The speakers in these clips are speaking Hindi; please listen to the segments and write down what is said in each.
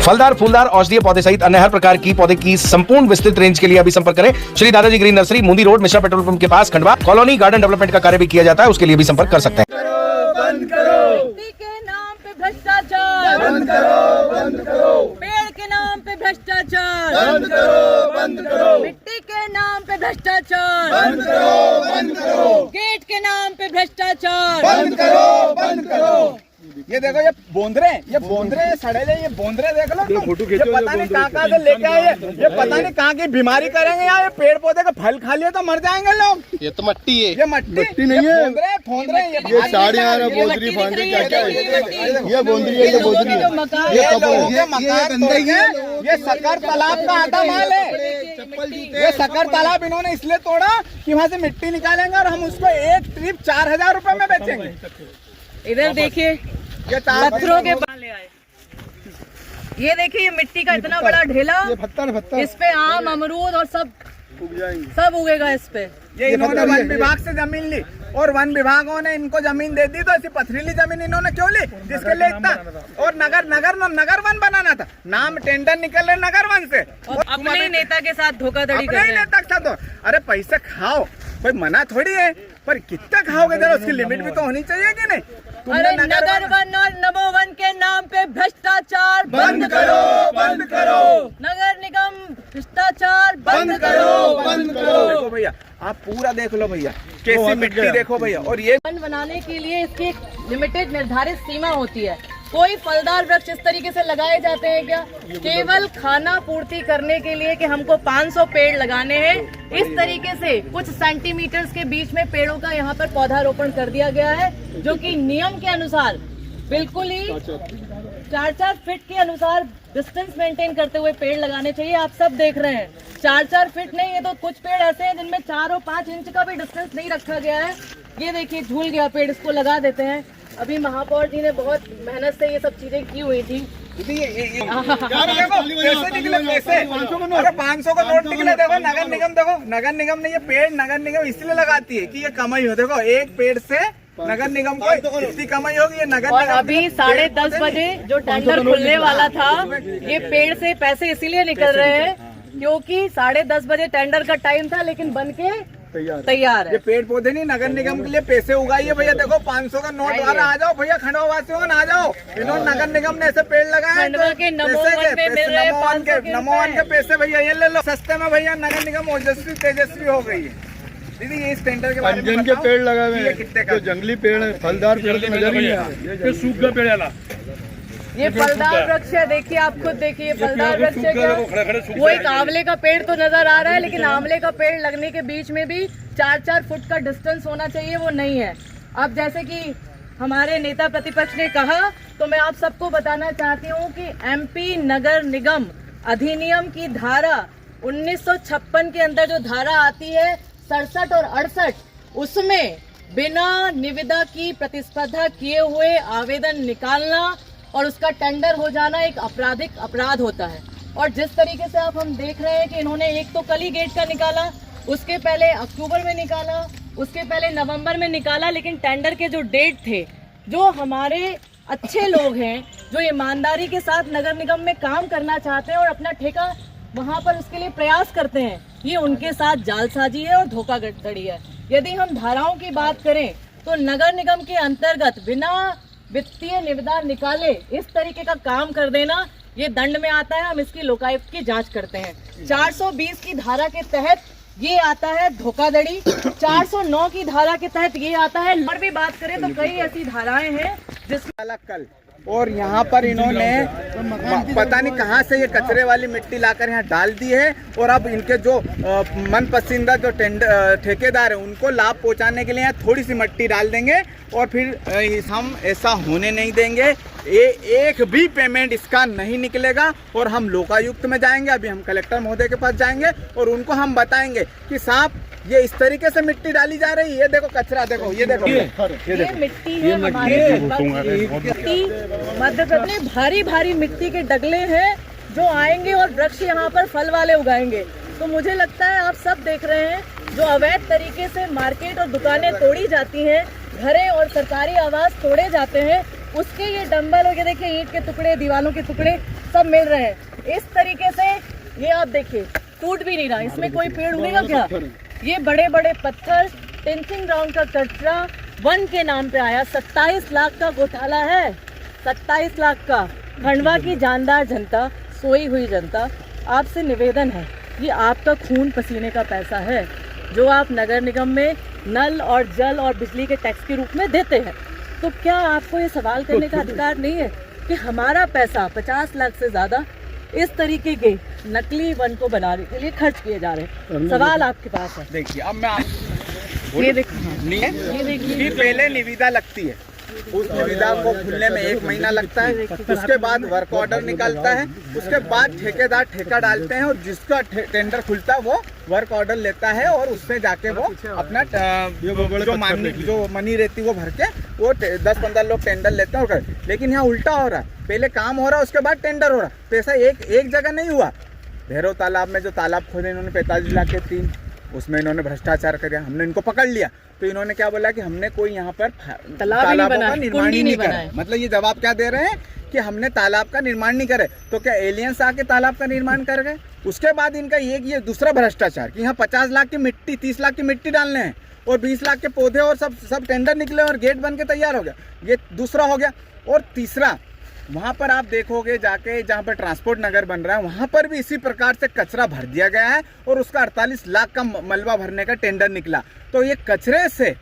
फलदार, फूलदार, औषधीय पौधे सहित अन्य हर प्रकार की पौधे की संपूर्ण विस्तृत रेंज के लिए अभी संपर्क करें श्री दादाजी ग्रीन नर्सरी, मुंदी रोड, मिश्रा पेट्रोल पंप के पास, खंडवा। कॉलोनी गार्डन डेवलपमेंट का कार्य भी किया जाता है, उसके लिए भी संपर्क कर सकते हैं। बंद करो मिट्टी के नाम पे भ्रष्टाचार, बंद करो, बंद करो पेड़ के नाम पे भ्रष्टाचार, बंद करो, बंद करो मिट्टी के नाम पे भ्रष्टाचार, बंद करो, बंद करो गेट के नाम पे भ्रष्टाचार, बंद करो, बंद करो। ये देखो ये बोंदरे सड़ेले, ये बोंदरे देख लो तुम। ये पता नहीं कहाँ से लेके आए, ये पता नहीं कहाँ की बीमारी करेंगे यहाँ। ये पेड़ पौधे का फल खा लिए तो मर जाएंगे लोग। ये तो मट्टी है, ये मट्टी नहीं है, बोंदरे ये साड़ियाँ बोंदरी फांदरी क्या क्या है, ये बोंदरी है, ये बोंदरी है, ये लोगों के मकान तोड़ के ये शक्कर तालाब का आधा माल है। ये शक्कर तालाब इन्होंने इसलिए तोड़ा कि वहाँ से मिट्टी निकालेंगे और हम उसको एक ट्रिप 4000 रुपए में बेचेंगे। इधर देखिए ये पत्थरों के ले आए, ये देखिए ये मिट्टी का इतना बड़ा ढेला, इस पे आम, अमरूद और सब उगेगा इस पे। ये इन्होंने वन विभाग से जमीन ली और वन विभागों ने इनको जमीन दे दी, तो ऐसी पथरीली जमीन इन्होंने क्यों ली जिसके लिए इतना। और नगर वन बनाना था, नाम टेंडर निकल रहे नगर वन से। अपने नेता के साथ धोखाधड़ी कर रहे हैं। नेता के साथ अरे पैसे खाओ, कोई मना थोड़ी है, पर कितना खाओगे जरा उसकी लिमिट भी तो होनी चाहिए कि नहीं। अरे नगर वन और नमो वन के नाम पे भ्रष्टाचार बंद करो, बंद करो। नगर निगम भ्रष्टाचार बंद करो, बंद करो। देखो भैया, आप पूरा देख लो भैया, कैसी मिट्टी देखो भैया। और ये वन बनाने के लिए इसकी एक लिमिटेड निर्धारित सीमा होती है। कोई फलदार वृक्ष इस तरीके से लगाए जाते हैं क्या केवल खाना पूर्ति करने के लिए कि हमको 500 पेड़ लगाने हैं। इस तरीके से कुछ सेंटीमीटर्स के बीच में पेड़ों का यहाँ पर पौधारोपण कर दिया गया है, जो कि नियम के अनुसार बिल्कुल ही 4-4 फीट के अनुसार डिस्टेंस मेंटेन करते हुए पेड़ लगाने चाहिए। आप सब देख रहे हैं 4-4 फीट नहीं है तो कुछ पेड़ ऐसे हैं जिनमें 4 और 5 इंच का भी डिस्टेंस नहीं रखा गया है। ये देखिए झूल गया पेड़, इसको लगा देते हैं। अभी महापौर जी ने बहुत मेहनत से ये सब चीजें की हुई थी। पैसे निकले, पैसे 500 का नोट निकले। देखो नगर निगम, देखो नगर निगम ने ये पेड़ नगर निगम इसलिए लगाती है कि ये कमाई हो। देखो एक पेड़ से नगर निगम को इतनी कमाई होगी। ये नगर और अभी 10:30 बजे जो टेंडर खुलने वाला था, ये पेड़ से पैसे इसीलिए निकल रहे हैं क्योंकि 10:30 बजे टेंडर का टाइम था, लेकिन बन के तैयार है। ये पेड़ पौधे नहीं, नगर निगम के लिए पैसे उगाइए भैया। देखो 500 का नोट वाला आ जाओ भैया, खंडवा वासियों आ जाओ। इन्होंने नगर निगम ने ऐसे पेड़ लगाए, खंडवा के नमो वन के पैसे भैया ये ले लो सस्ते में भैया। नगर निगम ओजस्वी तेजस्वी हो गई है दीदी। ये इस टेंडर के बारे में के पेड़ लगाए हुए हैं, जो जंगली पेड़ है, फलदार पेड़ तो नजर नहीं आ रहा, ये सूखा पेड़ वाला। ये फलदार वृक्ष है, देखिए आप खुद देखिए फलदार वृक्ष है क्या। वो एक आंवले का पेड़ तो नजर आ रहा है, लेकिन आंवले का पेड़ लगने के बीच में भी 4-4 फुट का डिस्टेंस होना चाहिए, वो नहीं है। अब जैसे कि हमारे नेता प्रतिपक्ष ने कहा, तो मैं आप सबको बताना चाहती हूँ कि एमपी नगर निगम अधिनियम की धारा 1956 के अंदर जो धारा आती है 67 और 68, उसमें बिना निविदा की प्रतिस्पर्धा किए हुए आवेदन निकालना और उसका टेंडर हो जाना एक आपराधिक अपराध होता है। और जिस तरीके से आप हम देख रहे हैं कि इन्होंने एक तो कल ही गेट का निकाला, उसके पहले अक्टूबर में निकाला, उसके पहले नवंबर में निकाला, लेकिन टेंडर के जो डेट थे, जो हमारे अच्छे लोग हैं जो ईमानदारी के साथ नगर निगम में काम करना चाहते हैं और अपना ठेका वहां पर उसके लिए प्रयास करते हैं, ये उनके साथ जालसाजी है और धोखाधड़ी है। यदि हम धाराओं की बात करें तो नगर निगम के अंतर्गत बिना वित्तीय निविदा निकाले इस तरीके का काम कर देना ये दंड में आता है। हम इसकी लोकायुक्त की जांच करते हैं। 420 की धारा के तहत ये आता है धोखाधड़ी, 409 की धारा के तहत ये आता है। और भी बात करें तो कई ऐसी धाराएं हैं जिसमें अलग कल। और यहाँ पर इन्होंने पता नहीं कहाँ से ये कचरे वाली मिट्टी लाकर यहाँ डाल दी है। और अब इनके जो मन पसंदीदा जो ठेकेदार है उनको लाभ पहुँचाने के लिए यहाँ थोड़ी सी मिट्टी डाल देंगे और फिर हम ऐसा होने नहीं देंगे। एक भी पेमेंट इसका नहीं निकलेगा और हम लोकायुक्त में जाएंगे। अभी हम कलेक्टर महोदय के पास जाएंगे और उनको हम बताएंगे कि साहब ये इस तरीके से मिट्टी डाली जा रही है। ये देखो कचरा, देखो ये देखो ये मिट्टी है हमारे मध्य प्रदेश में भारी भारी मिट्टी के डगले हैं जो आएंगे और वृक्ष यहाँ पर फल वाले उगाएंगे। तो मुझे लगता है आप सब देख रहे हैं जो अवैध तरीके से मार्केट और दुकानें तोड़ी जाती हैं, घरें और सरकारी आवास तोड़े जाते हैं, उसके ये डंबल और ये देखिए ईंट के टुकड़े, दीवालों के टुकड़े सब मिल रहे हैं। इस तरीके से ये आप देखिए टूट भी नहीं रहा, इसमें कोई पेड़ उगेगा क्या? ये बड़े बड़े पत्थर, टेंसिंग ग्राउंड का कचरा वन के नाम पे आया। 27 लाख का घोटाला है, 27 लाख का। खंडवा की जानदार जनता, सोई हुई जनता, आपसे निवेदन है, ये आपका खून पसीने का पैसा है जो आप नगर निगम में नल और जल और बिजली के टैक्स के रूप में देते हैं। तो क्या आपको ये सवाल करने का अधिकार नहीं है कि हमारा पैसा 50 लाख से ज़्यादा इस तरीके के नकली वन को बनाने के लिए खर्च किए जा रहे हैं? सवाल आपके पास है। देखिए अब मैं ये देखिए, पहले निविदा लगती है, उस निविदा को खुलने में 1 महीना लगता है, उसके बाद वर्क ऑर्डर निकलता है, उसके बाद ठेकेदार ठेका डालते हैं और जिसका टेंडर खुलता है वो वर्क ऑर्डर लेता है और उससे जाके वो अपना जो मनी रहती वो भर के वो 10-15 लोग टेंडर लेते हैं। लेकिन यहाँ उल्टा हो रहा है, पहले काम हो रहा है उसके बाद टेंडर हो रहा है। पैसा एक जगह नहीं हुआ। भैरव तालाब में जो तालाब खोदे इन्होंने 45 लाख के 3, उसमें इन्होंने भ्रष्टाचार कर दिया। हमने इनको पकड़ लिया तो इन्होंने क्या बोला कि हमने कोई यहाँ पर तालाबों का निर्माण ही नहीं करा। मतलब ये जवाब क्या दे रहे हैं कि हमने तालाब का निर्माण नहीं करे। तो क्या एलियंस आके तालाब का निर्माण कर गए? उसके बाद इनका ये दूसरा भ्रष्टाचार कि यहाँ 50 लाख की मिट्टी, 30 लाख की मिट्टी डालने हैं और 20 लाख के पौधे और सब टेंडर निकले और गेट बन के तैयार हो गया। ये दूसरा हो गया। और तीसरा, वहाँ पर आप देखोगे जाके जहाँ पर ट्रांसपोर्ट नगर बन रहा है वहाँ पर भी इसी प्रकार से कचरा भर दिया गया है और उसका 48 लाख का मलबा भरने का टेंडर निकला। तो ये कचरे से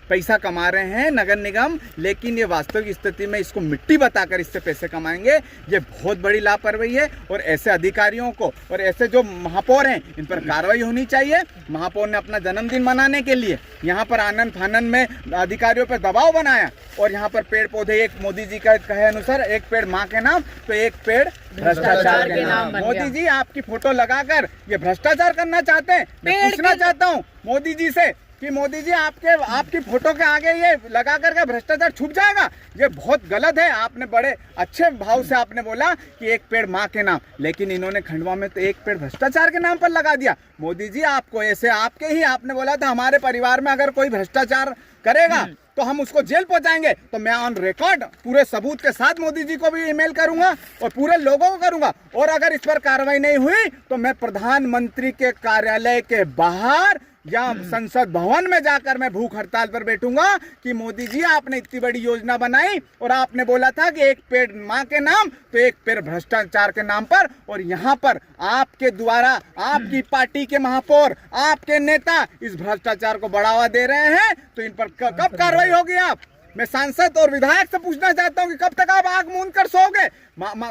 पैसा कमा रहे हैं नगर निगम, लेकिन ये वास्तविक स्थिति में इसको मिट्टी बताकर इससे पैसे कमाएंगे। ये बहुत बड़ी लापरवाही है और ऐसे अधिकारियों को और ऐसे जो महापौर हैं इन पर कार्रवाई होनी चाहिए। महापौर ने अपना जन्मदिन मनाने के लिए यहाँ पर आनंद फानन में अधिकारियों पर दबाव बनाया और यहाँ पर पेड़ पौधे, एक मोदी जी का कहे अनुसार एक पेड़ माँ के नाम तो एक पेड़ भ्रष्टाचार के नाम। मोदी जी आपकी फोटो लगाकर ये भ्रष्टाचार करना चाहते हैं। मैं पूछना चाहता हूँ मोदी जी से कि मोदी जी आपकी फोटो के आगे ये लगा करके भ्रष्टाचार छुप जाएगा? ये बहुत गलत है। आपने बड़े अच्छे भाव से आपने बोला कि एक पेड़ माँ के नाम, लेकिन इन्होंने खंडवा में तो एक पेड़ भ्रष्टाचार के नाम पर लगा दिया। मोदी जी आपको ऐसे आपने बोला था हमारे परिवार में अगर कोई भ्रष्टाचार करेगा तो हम उसको जेल पहुंचाएंगे। तो मैं ऑन रिकॉर्ड पूरे सबूत के साथ मोदी जी को भी ईमेल करूंगा और पूरे लोगों को करूंगा और अगर इस पर कार्रवाई नहीं हुई तो मैं प्रधानमंत्री के कार्यालय के बाहर या संसद भवन में जाकर मैं भूख हड़ताल पर बैठूंगा कि मोदी जी आपने इतनी बड़ी योजना बनाई और आपने बोला था कि एक पेड़ माँ के नाम तो एक पेड़ भ्रष्टाचार के नाम पर, और यहाँ पर आपके द्वारा आपकी पार्टी के महापौर, आपके नेता इस भ्रष्टाचार को बढ़ावा दे रहे हैं। तो इन पर कब कार्रवाई होगी? आप मैं सांसद और विधायक से पूछना चाहता हूँ कि कब तक आप आग मूंद कर सोओगे?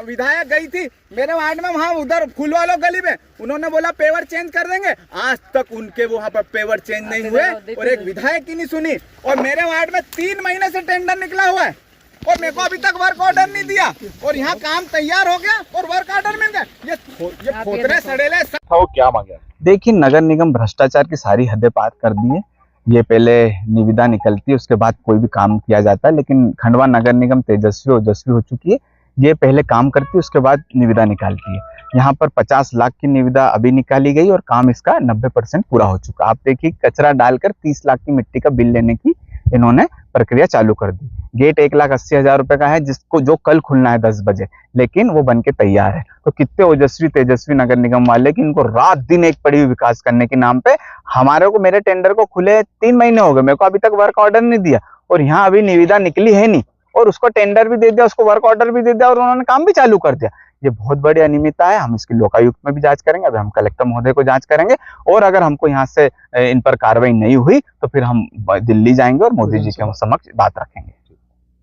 विधायक गई थी मेरे वार्ड में, वहाँ उधर फूल वालों गली में, उन्होंने बोला पेवर चेंज कर देंगे। आज तक उनके वहाँ पर पेवर चेंज नहीं हुए और एक विधायक की नहीं सुनी। और मेरे वार्ड में 3 महीने से टेंडर निकला हुआ है और मेरे को अभी तक वर्क ऑर्डर नहीं दिया और यहाँ काम तैयार हो गया और वर्क ऑर्डर मिल गया। ये खोतरे सड़ेले क्या मांगे? देखिए, नगर निगम भ्रष्टाचार की सारी हदें पार कर दी है। ये पहले निविदा निकलती है, उसके बाद कोई भी काम किया जाता है, लेकिन खंडवा नगर निगम तेजस्वी ओजस्वी हो चुकी है। ये पहले काम करती है, उसके बाद निविदा निकालती है। यहाँ पर 50 लाख की निविदा अभी निकाली गई और काम इसका 90% पूरा हो चुका। आप देखिए, कचरा डालकर 30 लाख की मिट्टी का बिल लेने की इन्होंने प्रक्रिया चालू कर दी। गेट 1,80,000 रुपए का है, जिसको जो कल खुलना है 10 बजे, लेकिन वो बन के तैयार है। तो कितने ओजस्वी तेजस्वी नगर निगम वाले कि इनको रात दिन एक पड़ी हुई विकास करने के नाम पे। हमारे को, मेरे टेंडर को खुले 3 महीने हो गए, मेरे को अभी तक वर्क ऑर्डर नहीं दिया और यहाँ अभी निविदा निकली है नहीं और उसको टेंडर भी दे दिया, उसको वर्क ऑर्डर भी दे दिया और उन्होंने काम भी चालू कर दिया। ये बहुत बड़ी अनियमितता है। हम इसकी लोकायुक्त में भी जांच करेंगे, अभी हम कलेक्टर महोदय को जांच करेंगे और अगर हमको यहाँ से इन पर कार्रवाई नहीं हुई तो फिर हम दिल्ली जाएंगे और मोदी जी के समक्ष बात रखेंगे।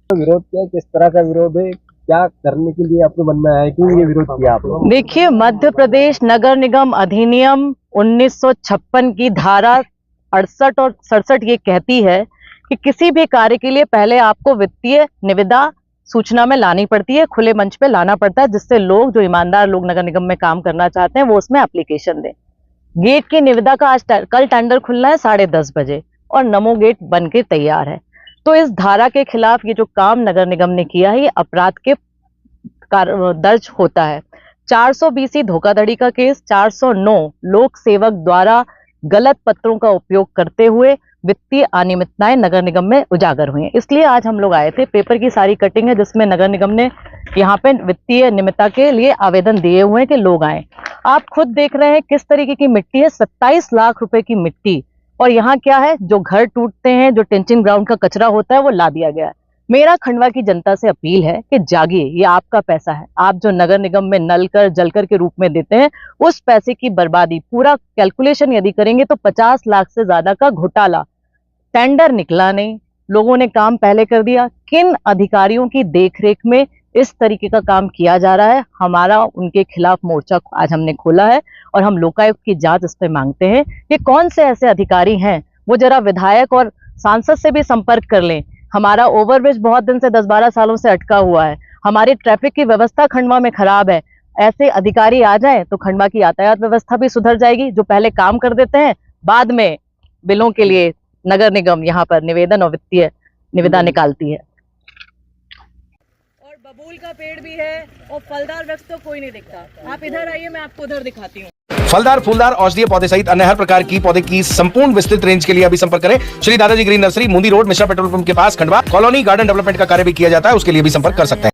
विरोध किया, किस तरह का विरोध है, क्या करने के लिए आपके मन में आया, क्यों ये विरोध किया आप लोग? देखिए, मध्य प्रदेश नगर निगम अधिनियम 1956 की धारा 68 और 67 ये कहती है कि किसी भी कार्य के लिए पहले आपको वित्तीय निविदा सूचना में लानी पड़ती है, खुले मंच पे लाना पड़ता है, जिससे लोग, जो ईमानदार लोग नगर निगम में काम करना चाहते हैं, वो उसमें एप्लीकेशन दें। गेट की निविदा का कल टेंडर खुलना है 10:30 बजे और नमो गेट बन के तैयार है। तो इस धारा के खिलाफ ये जो काम नगर निगम ने किया है, ये अपराध के दर्ज होता है। 420 धोखाधड़ी का केस, 409 लोक सेवक द्वारा गलत पत्रों का उपयोग करते हुए वित्तीय अनियमितताएं नगर निगम में उजागर हुई हैं। इसलिए आज हम लोग आए थे। पेपर की सारी कटिंग है जिसमें नगर निगम ने यहाँ पे वित्तीय निमित्ता के लिए आवेदन दिए हुए हैं कि लोग आए। आप खुद देख रहे हैं किस तरीके की मिट्टी है, 27 लाख रुपए की मिट्टी। और यहाँ क्या है, जो घर टूटते हैं, जो टेंचिंग ग्राउंड का कचरा होता है, वो ला दिया गया है। मेरा खंडवा की जनता से अपील है कि जागिए, ये आपका पैसा है। आप जो नगर निगम में नलकर जलकर के रूप में देते हैं, उस पैसे की बर्बादी, पूरा कैलकुलेशन यदि करेंगे तो 50 लाख से ज्यादा का घोटाला। टेंडर निकला नहीं, लोगों ने काम पहले कर दिया। किन अधिकारियों की देखरेख में इस तरीके का काम किया जा रहा है? हमारा उनके खिलाफ मोर्चा आज हमने खोला है और हम लोकायुक्त की जांच इस पे मांगते हैं कि कौन से ऐसे अधिकारी हैं, वो जरा विधायक और सांसद से भी संपर्क कर लें। हमारा ओवरब्रिज बहुत दिन से 10-12 सालों से अटका हुआ है, हमारी ट्रैफिक की व्यवस्था खंडवा में खराब है। ऐसे अधिकारी आ जाएं तो खंडवा की यातायात व्यवस्था भी सुधर जाएगी। जो पहले काम कर देते हैं, बाद में बिलों के लिए नगर निगम यहाँ पर निवेदन और वित्तीय निविदा निकालती है। और बबूल का पेड़ भी है और फलदार वृक्ष तो कोई नहीं दिखता। आप इधर आइए, मैं आपको उधर दिखाती हूँ। फलदार, फूलदार, औषधीय पौधे सहित अन्य हर प्रकार की पौधे की संपूर्ण विस्तृत रेंज के लिए अभी संपर्क करें श्री दादाजी ग्रीन नर्सरी, मुंदी रोड, मिश्रा पेट्रोल पंप के पास, खंडवा। कॉलोनी गार्डन डेवलपमेंट का कार्य भी किया जाता है, उसके लिए भी संपर्क कर सकते हैं।